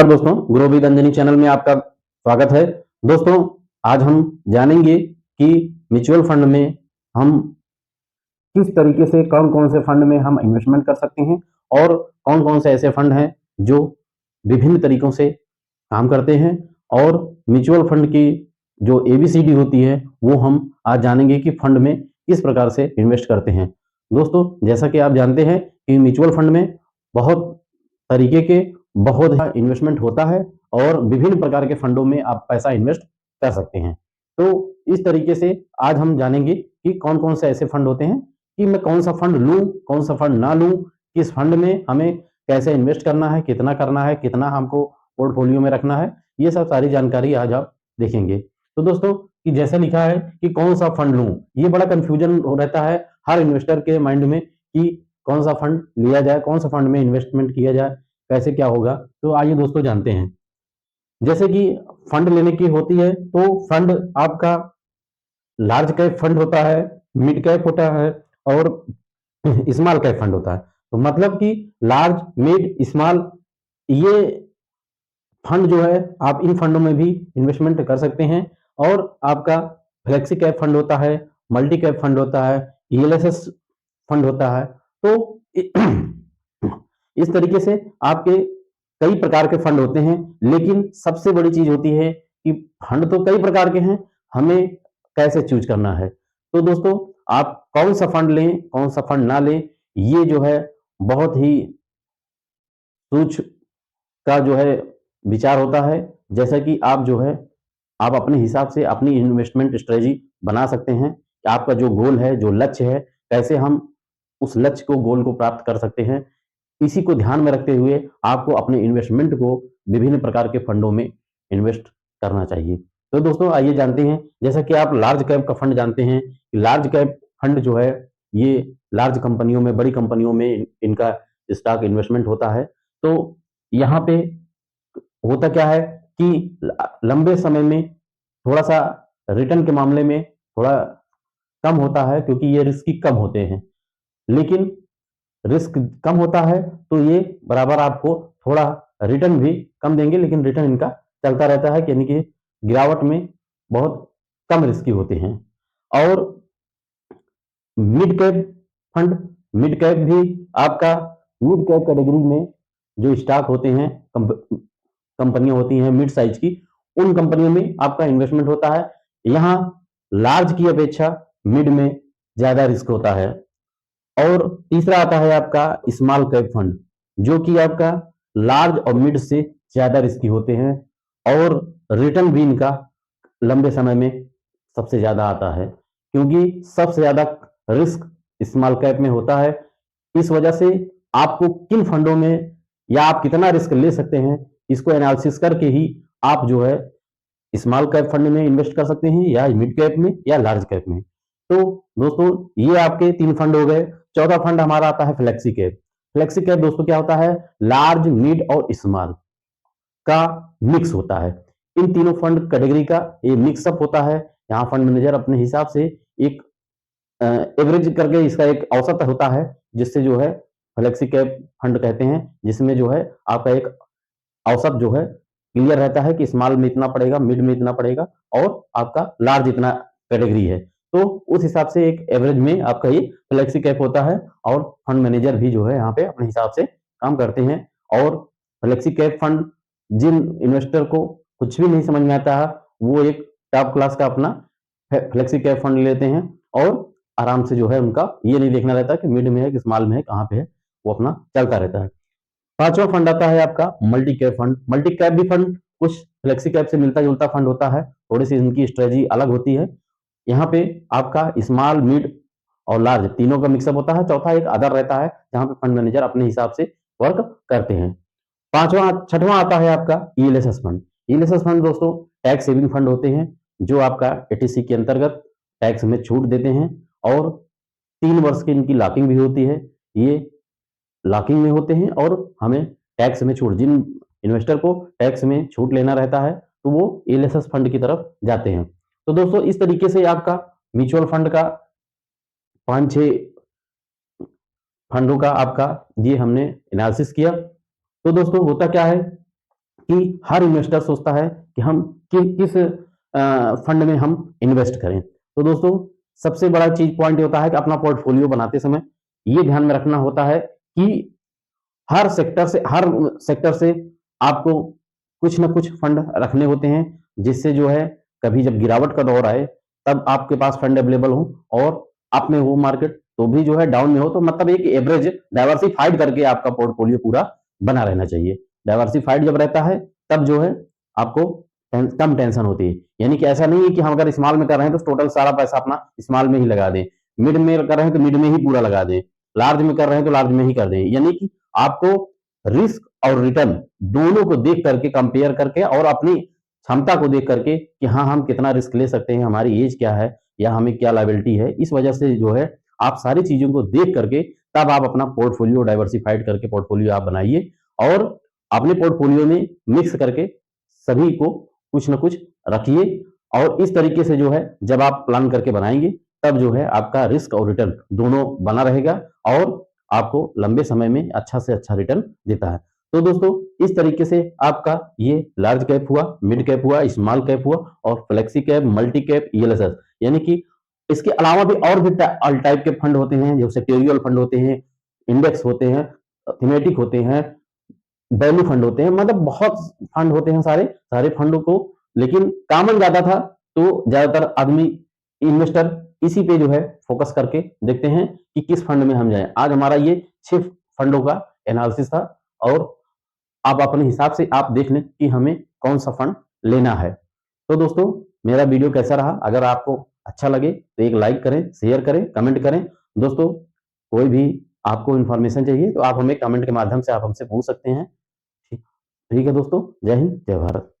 और दोस्तों, grow with Anjani channel में आपका स्वागत है। दोस्तों, आज हम जानेंगे कि म्यूचुअल फंड में हम किस तरीके से कौन-कौन से फंड में हम इन्वेस्टमेंट कर सकते हैं और कौन-कौन से ऐसे फंड हैं जो विभिन्न तरीकों से काम करते हैं और म्यूचुअल फंड की जो एबीसीडी होती है, वो हम आज जानेंगे कि फंड में किस प्रकार से इन्वेस्ट करते हैं। दोस्तों, जैसा कि आप जानते हैं कि म्यूचुअल फंड में बहुत तरीके के बहुत इन्वेस्टमेंट होता है और विभिन्न प्रकार के फंडों में आप पैसा इन्वेस्ट कर सकते हैं। तो इस तरीके से आज हम जानेंगे कि कौन-कौन से ऐसे फंड होते हैं कि मैं कौन-सा फंड लूँ, कौन-सा फंड ना लूँ, किस फंड में हमें कैसे इन्वेस्ट करना है, कितना हमको पोर्टफोलियो में रखना है, ये सब सारी जानकारी आज आप देखेंगे। तो दोस्तों, कि जैसे लिखा है कि कौन-सा फंड लूँ, ये बड़ा कन्फ्यूजन हो रहता है हर इन्वेस्टर के माइंड में कि कौन-सा फंड लिया जाए, कौन-सा फंड में इन्वेस्टमेंट किया जाए, कैसे क्या होगा? तो आइए दोस्तों जानते हैं। जैसे कि फंड लेने की होती है, तो फंड आपका लार्ज कैप फंड होता है, मिड कैप होता है और स्मॉल कैप फंड होता है। तो मतलब कि लार्ज, मिड, स्मॉल ये फंड जो है आप इन फंडों में भी इन्वेस्टमेंट कर सकते हैं और आपका फ्लेक्सी कैप फंड होता है, मल्टी कैप फंड होता है, ईएलएसएस फंड होता है। तो इस तरीके से आपके कई प्रकार के फंड होते हैं, लेकिन सबसे बड़ी चीज होती है कि फंड तो कई प्रकार के हैं, हमें कैसे चूज करना है। तो दोस्तों, आप कौन सा फंड लें, कौन सा फंड ना लें, ये जो है बहुत ही सूक्ष्म का जो है विचार होता है। जैसा कि आप जो है आप अपने हिसाब से अपनी इन्वेस्टमेंट स्ट्रेटजी बना सकते हैं। आपका जो गोल है, जो लक्ष्य है, कैसे हम उस लक्ष्य को, गोल को प्राप्त कर सकते हैं। इसी को ध्यान में रखते हुए आपको अपने इन्वेस्टमेंट को विभिन्न प्रकार के फंडों में इन्वेस्ट करना चाहिए। तो दोस्तों, आइए जानते हैं। जैसा कि आप लार्ज कैप का फंड जानते हैं, लार्ज कैप फंड जो है ये लार्ज कंपनियों में, बड़ी कंपनियों में इनका स्टॉक इन्वेस्टमेंट होता है। तो यहाँ पे होता क्या है कि लंबे समय में थोड़ा-सा रिटर्न के मामले में थोड़ा कम होता है, क्योंकि ये रिस्की कम होते हैं। लेकिन रिस्क कम होता है तो ये बराबर आपको थोड़ा रिटर्न भी कम देंगे, लेकिन रिटर्न इनका चलता रहता है, यानी कि गिरावट में बहुत कम रिस्की होते हैं। और mid cap fund, mid cap भी आपका मिड कैप कैटेगरी में जो स्टॉक होते हैं, कंपनियां होती हैं मिड साइज की, उन कंपनियों में आपका इन्वेस्टमेंट होता है। यहाँ लार्ज की अपेक्षा मिड में ज्यादा रिस्क होता है। और तीसरा आता है आपका स्मॉल कैप फंड, जो कि आपका लार्ज और मिड से ज्यादा रिस्की होते हैं और रिटर्न भी इनका लंबे समय में सबसे ज्यादा आता है, क्योंकि सबसे ज्यादा रिस्क स्मॉल कैप में होता है। इस वजह से आपको किन फंडों में या आप कितना रिस्क ले सकते हैं, इसको एनालिसिस करके ही आप जो है स्मॉल कैप फंड में इन्वेस्ट कर सकते हैं या मिड कैप में या लार्ज कैप में। तो दोस्तों, ये आपके 3 फंड हो गए। चौथा फंड हमारा आता है फ्लेक्सी कैप। फ्लेक्सी कैप दोस्तों क्या होता है? लार्ज, मिड और स्मॉल का मिक्स होता है। इन तीनों फंड कैटेगरी का ये मिक्सअप होता है। यहाँ फंड मैनेजर अपने हिसाब से एक एवरेज करके इसका एक औसत होता है, जिससे जो है फ्लेक्सी कैप फंड कहते हैं, जिसमें जो है आपका एक औसत जो है क्लियर रहता है कि स्मॉल में इतना पड़ेगा, मिड में इतना पड़ेगा और आपका लार्ज इतना कैटेगरी है। तो उस हिसाब से एक एवरेज में आपका ये फ्लेक्सी कैप होता है और फंड मैनेजर भी जो है यहाँ पे अपने हिसाब से काम करते हैं। और फ्लेक्सी कैप फंड जिन इन्वेस्टर को कुछ भी नहीं समझ में आता है, वो एक टॉप क्लास का अपना फ्लेक्सी कैप फंड लेते हैं और आराम से जो है उनका ये नहीं देखना रहता कि मिड में है कि स्मॉल में है, कहाँ पे है, वो अपना चलता रहता है। पांचवा फंड आता है आपका multi cap fund. Multi cap भी फंड कुछ फ्लेक्सी कैप से मिलता जुलता फंड होता है, थोड़ी सी इनकी स्ट्रेटजी अलग होती है। यहाँ पे आपका स्मॉल, मिड और लार्ज तीनों का मिक्सअप होता है। चौथा एक अदर रहता है, जहां पे फंड मैनेजर अपने हिसाब से वर्क करते हैं। छठवां आता है आपका ईएलएसएस फंड। ईएलएसएस फंड दोस्तों टैक्स सेविंग फंड होते हैं, जो आपका एटीसी के अंतर्गत टैक्स में छूट देते हैं और 3 वर्ष की इनकी लॉकिंग भी होती है। ये लॉकिंग में होते हैं और हमें टैक्स में छूट, जिन इन्वेस्टर को टैक्स में छूट लेना रहता है, तो वो ईएलएसएस फंड की तरफ जाते हैं। तो दोस्तों, इस तरीके से आपका म्यूचुअल फंड का 5-6 फंडों का आपका ये हमने एनालिसिस किया। तो दोस्तों, होता क्या है कि हर इन्वेस्टर सोचता है कि हम किस फंड में हम इन्वेस्ट करें। तो दोस्तों सबसे बड़ा चीज पॉइंट ये होता है कि अपना पोर्टफोलियो बनाते समय ये ध्यान में रखना होता है कि हर सेक्टर से आपको कुछ ना कुछ फंड रखने होते हैं, जिससे जो है कभी जब गिरावट का दौर आए तब आपके पास फंड अवेलेबल हो, और अप में हो मार्केट तो भी जो है डाउन में हो, तो मतलब एक एवरेज डाइवर्सिफाइड करके आपका पोर्टफोलियो पूरा बना रहना चाहिए। डाइवर्सिफाइड जब रहता है तब जो है आपको कम टेंशन होती है। यानी कि ऐसा नहीं है कि हम अगर स्मॉल में कर रहे हैं तो टोटल सारा पैसा अपना स्मॉल में ही लगा दें, मिड में कर रहे हैं तो मिड में ही पूरा लगा दें, लार्ज में कर रहे हैं तो लार्ज में ही कर दें। यानी कि आपको रिस्क और रिटर्न दोनों को देख करके, कंपेयर करके, और अपनी क्षमता को देख करके कि हाँ हम कितना रिस्क ले सकते हैं, हमारी एज क्या है या हमें क्या लायबिलिटी है, इस वजह से जो है आप सारी चीजों को देख करके तब आप अपना पोर्टफोलियो डाइवर्सिफाइड करके पोर्टफोलियो आप बनाइए, और अपने पोर्टफोलियो में मिक्स करके सभी को कुछ ना कुछ रखिए। और इस तरीके से जो है जब आप प्लान करके बनाएंगे तब जो है आपका रिस्क और रिटर्न दोनों बना रहेगा, और आपको लंबे समय में अच्छा से अच्छा रिटर्न देता है। तो दोस्तों इस तरीके से आपका ये लार्ज कैप हुआ, मिड कैप हुआ, स्मॉल कैप हुआ, और flexi cap, multi cap, ELSS, यानी कि इसके अलावा भी और भी ऑल टाइप के फंड होते हैं, जो सेक्टोरियल फंड होते हैं, इंडेक्स होते हैं, थीमेटिक होते हैं, वैल्यू फंड होते हैं, मतलब बहुत फंड होते हैं सारे सारे फंडों को। लेकिन कॉमन ज्यादा था तो ज्यादातर आदमी इन्वेस्टर इसी पे जो है फोकस करके देखते हैं कि किस फंड में हम जाएं। आज हमारा ये 6 फंडों का एनालिसिस था, और आप अपने हिसाब से आप देख लें कि हमें कौन सा फंड लेना है। तो दोस्तों मेरा वीडियो कैसा रहा, अगर आपको अच्छा लगे तो एक लाइक करें, शेयर करें, कमेंट करें। दोस्तों कोई भी आपको इन्फॉर्मेशन चाहिए तो आप हमें कमेंट के माध्यम से आप हमसे पूछ सकते हैं। ठीक ठीक है दोस्तों, जय हिंद, जय भारत।